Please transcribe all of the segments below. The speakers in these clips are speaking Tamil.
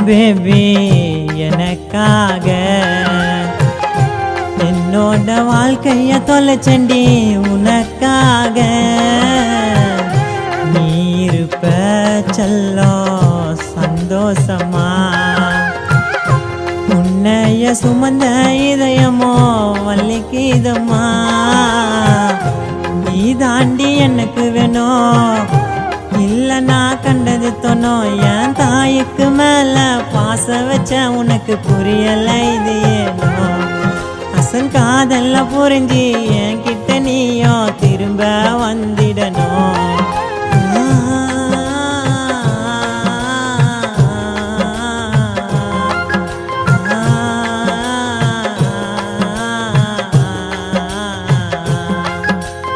பேபி எனக்காக என்னோட வாழ்க்கைய தொலைச்சண்டி உனக்காக நீ இருப்ப செல்லம் சந்தோஷமா உன்னைய சுமந்த இதயமோ வலிக்குதம்மா நீ தாண்டி எனக்கு வேணும் இல்ல நான் கண்டது தோணோ என் தாய்க்கு மேல பாச வச்ச உனக்கு புரியல இது ஏனோ அசல் காதல்ல புரிஞ்சு என்கிட்ட நீயோ திரும்ப வந்திடணும்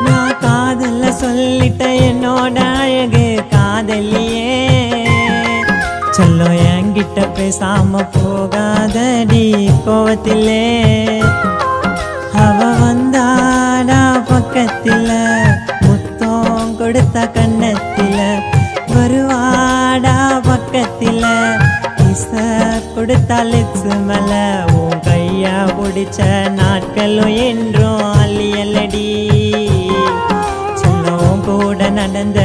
நான் காதல்ல சொல்லிட்ட என்னோட அழகு காதலியே செல்லம் என்கிட்ட பேசாம போகாதடி கோவத்திலே அவ வந்தாடா பக்கத்தில முத்தம் கொடுத்த கண்ணத்தில வருவாடா பக்கத்தில இச கொடுத்த லிப்ஸ் மேல உன் கைய பிடிச்ச நாட்களும் என்றும் அள்ளியல்லடி செல்லம் கூட நடந்த